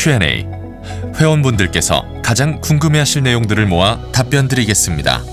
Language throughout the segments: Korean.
Q&A. 회원분들께서 가장 궁금해하실 내용들을 모아 답변 드리겠습니다.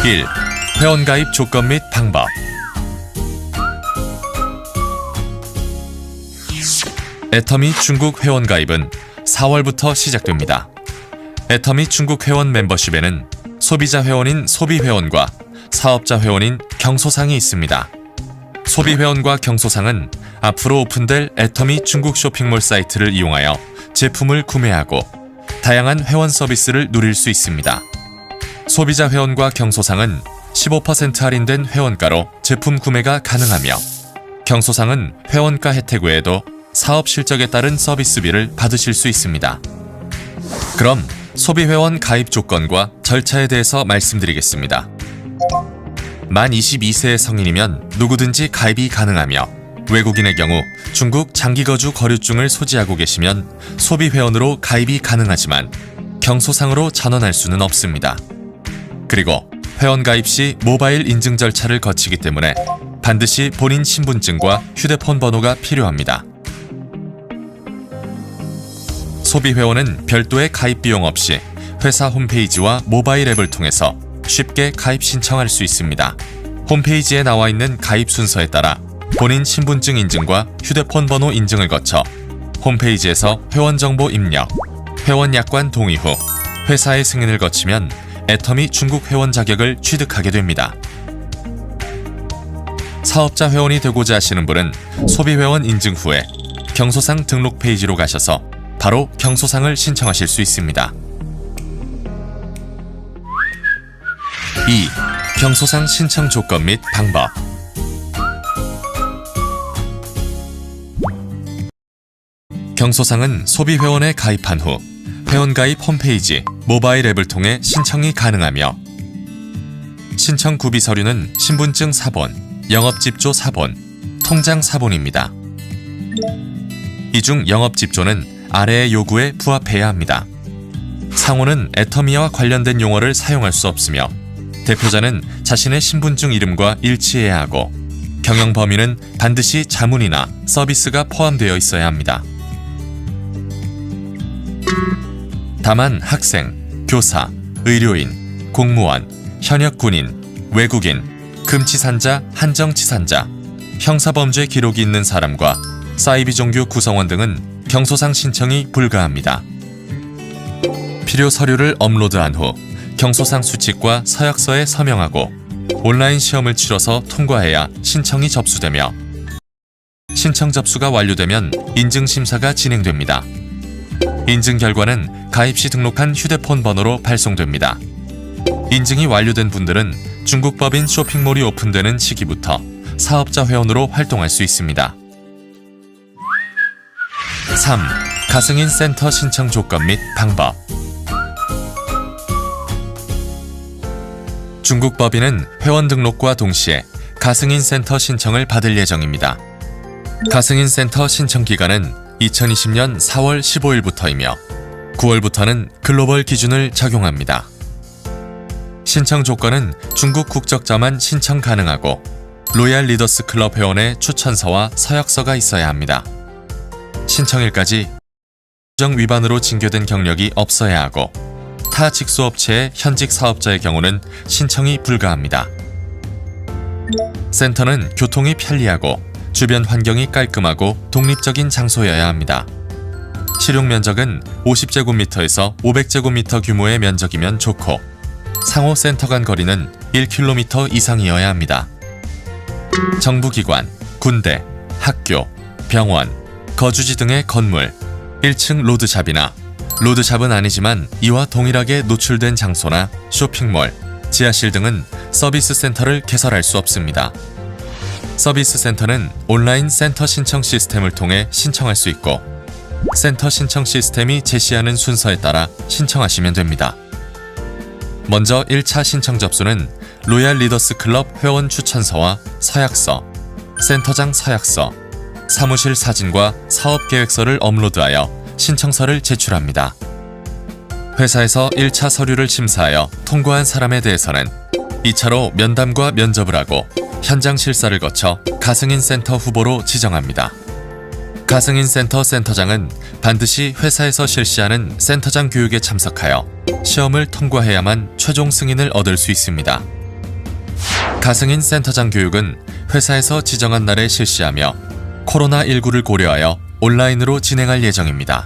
1. 회원가입 조건 및 방법. 애터미 중국 회원가입은 4월부터 시작됩니다. 애터미 중국 회원 멤버십에는 소비자 회원인 소비회원과 사업자 회원인 경소상이 있습니다. 소비회원과 경소상은 앞으로 오픈될 애터미 중국 쇼핑몰 사이트를 이용하여 제품을 구매하고 다양한 회원 서비스를 누릴 수 있습니다. 소비자 회원과 경소상은 15% 할인된 회원가로 제품 구매가 가능하며 경소상은 회원가 혜택 외에도 사업 실적에 따른 서비스비를 받으실 수 있습니다. 그럼 소비회원 가입 조건과 절차에 대해서 말씀드리겠습니다. 만 22세의 성인이면 누구든지 가입이 가능하며 외국인의 경우 중국 장기거주 거류증을 소지하고 계시면 소비회원으로 가입이 가능하지만 경소상으로 전환할 수는 없습니다. 그리고 회원 가입 시 모바일 인증 절차를 거치기 때문에 반드시 본인 신분증과 휴대폰 번호가 필요합니다. 소비회원은 별도의 가입 비용 없이 회사 홈페이지와 모바일 앱을 통해서 쉽게 가입 신청할 수 있습니다. 홈페이지에 나와 있는 가입 순서에 따라 본인 신분증 인증과 휴대폰 번호 인증을 거쳐 홈페이지에서 회원 정보 입력, 회원 약관 동의 후 회사의 승인을 거치면 애터미 중국 회원 자격을 취득하게 됩니다. 사업자 회원이 되고자 하시는 분은 소비회원 인증 후에 경소상 등록 페이지로 가셔서 바로 경소상을 신청하실 수 있습니다. 2. 경소상 신청 조건 및 방법. 경소상은 소비회원에 가입한 후 회원가입 홈페이지, 모바일 앱을 통해 신청이 가능하며 신청 구비 서류는 신분증 사본, 영업집조 사본, 통장 사본입니다. 이 중 영업집조는 아래의 요구에 부합해야 합니다. 상호는 애터미와 관련된 용어를 사용할 수 없으며 대표자는 자신의 신분증 이름과 일치해야 하고 경영 범위는 반드시 자문이나 서비스가 포함되어 있어야 합니다. 다만 학생, 교사, 의료인, 공무원, 현역 군인, 외국인, 금치산자, 한정치산자, 형사범죄 기록이 있는 사람과 사이비 종교 구성원 등은 경소상 신청이 불가합니다. 필요 서류를 업로드한 후 경소상 수칙과 서약서에 서명하고 온라인 시험을 치러서 통과해야 신청이 접수되며 신청 접수가 완료되면 인증 심사가 진행됩니다. 인증 결과는 가입 시 등록한 휴대폰 번호로 발송됩니다. 인증이 완료된 분들은 중국 법인 쇼핑몰이 오픈되는 시기부터 사업자 회원으로 활동할 수 있습니다. 3. 가승인 센터 신청 조건 및 방법. 중국 법인은 회원 등록과 동시에 가승인 센터 신청을 받을 예정입니다. 가승인 센터 신청 기간은 2020년 4월 15일부터이며 9월부터는 글로벌 기준을 적용합니다. 신청 조건은 중국 국적자만 신청 가능하고 로얄 리더스 클럽 회원의 추천서와 서약서가 있어야 합니다. 신청일까지 규정 위반으로 징계된 경력이 없어야 하고 타 직수업체의 현직 사업자의 경우는 신청이 불가합니다. 센터는 교통이 편리하고 주변 환경이 깔끔하고 독립적인 장소여야 합니다. 실용 면적은 50제곱미터에서 500제곱미터 규모의 면적이면 좋고 상호 센터 간 거리는 1km 이상이어야 합니다. 정부기관, 군대, 학교, 병원, 거주지 등의 건물, 1층 로드샵이나 로드샵은 아니지만 이와 동일하게 노출된 장소나 쇼핑몰, 지하실 등은 서비스 센터를 개설할 수 없습니다. 서비스 센터는 온라인 센터 신청 시스템을 통해 신청할 수 있고 센터 신청 시스템이 제시하는 순서에 따라 신청하시면 됩니다. 먼저 1차 신청 접수는 로얄 리더스 클럽 회원 추천서와 서약서, 센터장 서약서, 사무실 사진과 사업계획서를 업로드하여 신청서를 제출합니다. 회사에서 1차 서류를 심사하여 통과한 사람에 대해서는 2차로 면담과 면접을 하고 현장 실사를 거쳐 가승인 센터 후보로 지정합니다. 가승인 센터 센터장은 반드시 회사에서 실시하는 센터장 교육에 참석하여 시험을 통과해야만 최종 승인을 얻을 수 있습니다. 가승인 센터장 교육은 회사에서 지정한 날에 실시하며 코로나19를 고려하여 온라인으로 진행할 예정입니다.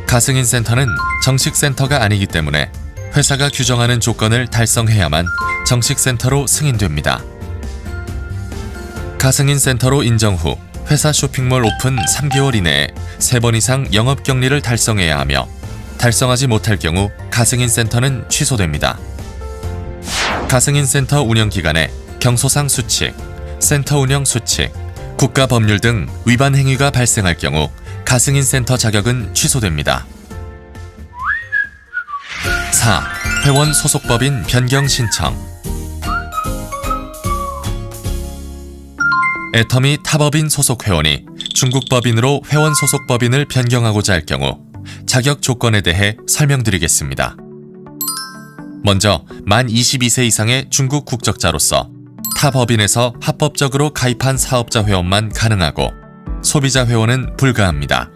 가승인 센터는 정식 센터가 아니기 때문에 회사가 규정하는 조건을 달성해야만 정식 센터로 승인됩니다. 가승인 센터로 인정 후 회사 쇼핑몰 오픈 3개월 이내에 3번 이상 영업격리를 달성해야 하며 달성하지 못할 경우 가승인 센터는 취소됩니다. 가승인 센터 운영 기간에 경소상 수칙, 센터 운영 수칙, 국가법률 등 위반 행위가 발생할 경우 가승인 센터 자격은 취소됩니다. 4. 회원 소속법인 변경 신청. 애터미 타법인 소속 회원이 중국 법인으로 회원 소속 법인을 변경하고자 할 경우 자격 조건에 대해 설명드리겠습니다. 먼저 만 22세 이상의 중국 국적자로서 타 법인에서 합법적으로 가입한 사업자 회원만 가능하고 소비자 회원은 불가합니다.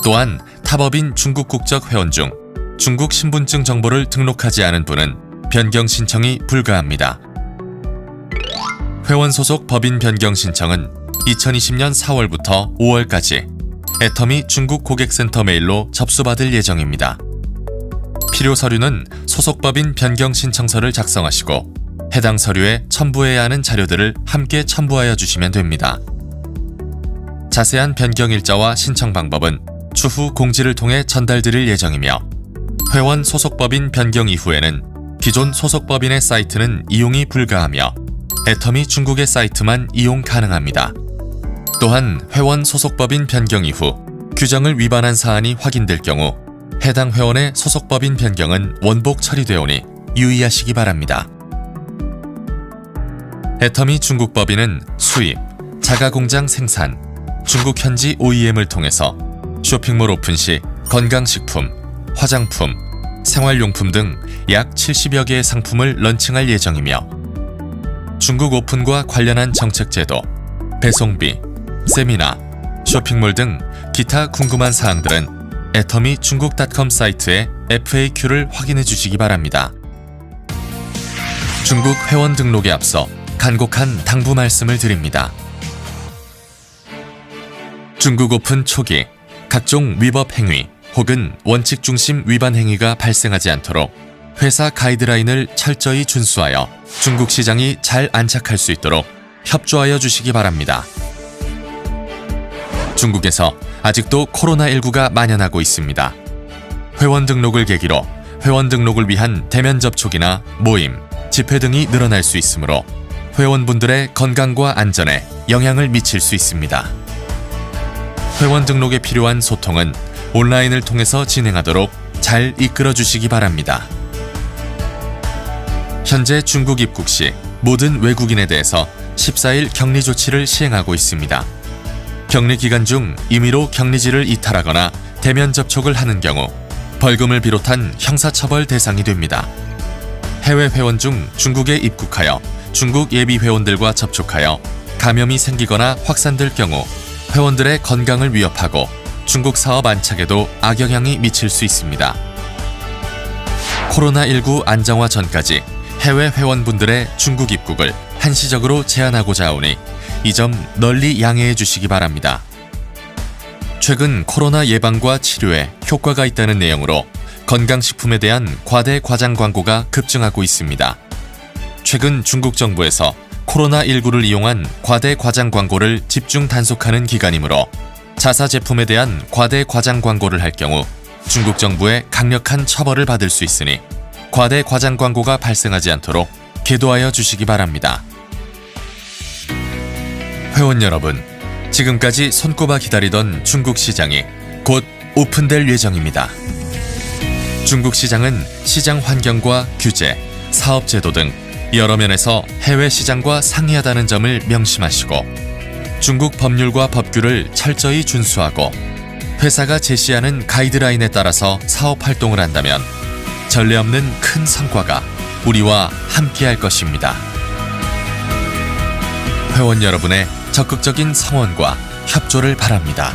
또한 타법인 중국 국적 회원 중 중국 신분증 정보를 등록하지 않은 분은 변경 신청이 불가합니다. 회원 소속 법인 변경 신청은 2020년 4월부터 5월까지 애터미 중국 고객센터 메일로 접수받을 예정입니다. 필요 서류는 소속 법인 변경 신청서를 작성하시고 해당 서류에 첨부해야 하는 자료들을 함께 첨부하여 주시면 됩니다. 자세한 변경 일자와 신청 방법은 추후 공지를 통해 전달드릴 예정이며 회원 소속법인 변경 이후에는 기존 소속법인의 사이트는 이용이 불가하며 애터미 중국의 사이트만 이용 가능합니다. 또한 회원 소속법인 변경 이후 규정을 위반한 사안이 확인될 경우 해당 회원의 소속법인 변경은 원복 처리되오니 유의하시기 바랍니다. 애터미 중국 법인은 수입, 자가공장 생산, 중국 현지 OEM을 통해서 쇼핑몰 오픈 시 건강식품, 화장품, 생활용품 등 약 70여 개의 상품을 런칭할 예정이며 중국 오픈과 관련한 정책 제도, 배송비, 세미나, 쇼핑몰 등 기타 궁금한 사항들은 애터미 중국.com 사이트의 FAQ를 확인해 주시기 바랍니다. 중국 회원 등록에 앞서 간곡한 당부 말씀을 드립니다. 중국 오픈 초기 각종 위법 행위 혹은 원칙 중심 위반 행위가 발생하지 않도록 회사 가이드라인을 철저히 준수하여 중국 시장이 잘 안착할 수 있도록 협조하여 주시기 바랍니다. 중국에서 아직도 코로나19가 만연하고 있습니다. 회원 등록을 계기로 회원 등록을 위한 대면 접촉이나 모임, 집회 등이 늘어날 수 있으므로 회원분들의 건강과 안전에 영향을 미칠 수 있습니다. 회원 등록에 필요한 소통은 온라인을 통해서 진행하도록 잘 이끌어 주시기 바랍니다. 현재 중국 입국 시 모든 외국인에 대해서 14일 격리 조치를 시행하고 있습니다. 격리 기간 중 임의로 격리지를 이탈하거나 대면 접촉을 하는 경우 벌금을 비롯한 형사처벌 대상이 됩니다. 해외 회원 중 중국에 입국하여 중국 예비 회원들과 접촉하여 감염이 생기거나 확산될 경우 회원들의 건강을 위협하고 중국 사업 안착에도 악영향이 미칠 수 있습니다. 코로나19 안정화 전까지 해외 회원분들의 중국 입국을 한시적으로 제한하고자 하오니 이 점 널리 양해해 주시기 바랍니다. 최근 코로나 예방과 치료에 효과가 있다는 내용으로 건강식품에 대한 과대 과장 광고가 급증하고 있습니다. 최근 중국 정부에서 코로나19를 이용한 과대 과장 광고를 집중 단속하는 기간이므로 자사 제품에 대한 과대 과장 광고를 할 경우 중국 정부의 강력한 처벌을 받을 수 있으니 과대 과장 광고가 발생하지 않도록 계도하여 주시기 바랍니다. 회원 여러분, 지금까지 손꼽아 기다리던 중국 시장이 곧 오픈될 예정입니다. 중국 시장은 시장 환경과 규제, 사업 제도 등 여러 면에서 해외 시장과 상이하다는 점을 명심하시고 중국 법률과 법규를 철저히 준수하고 회사가 제시하는 가이드라인에 따라서 사업 활동을 한다면 전례 없는 큰 성과가 우리와 함께할 것입니다. 회원 여러분의 적극적인 성원과 협조를 바랍니다.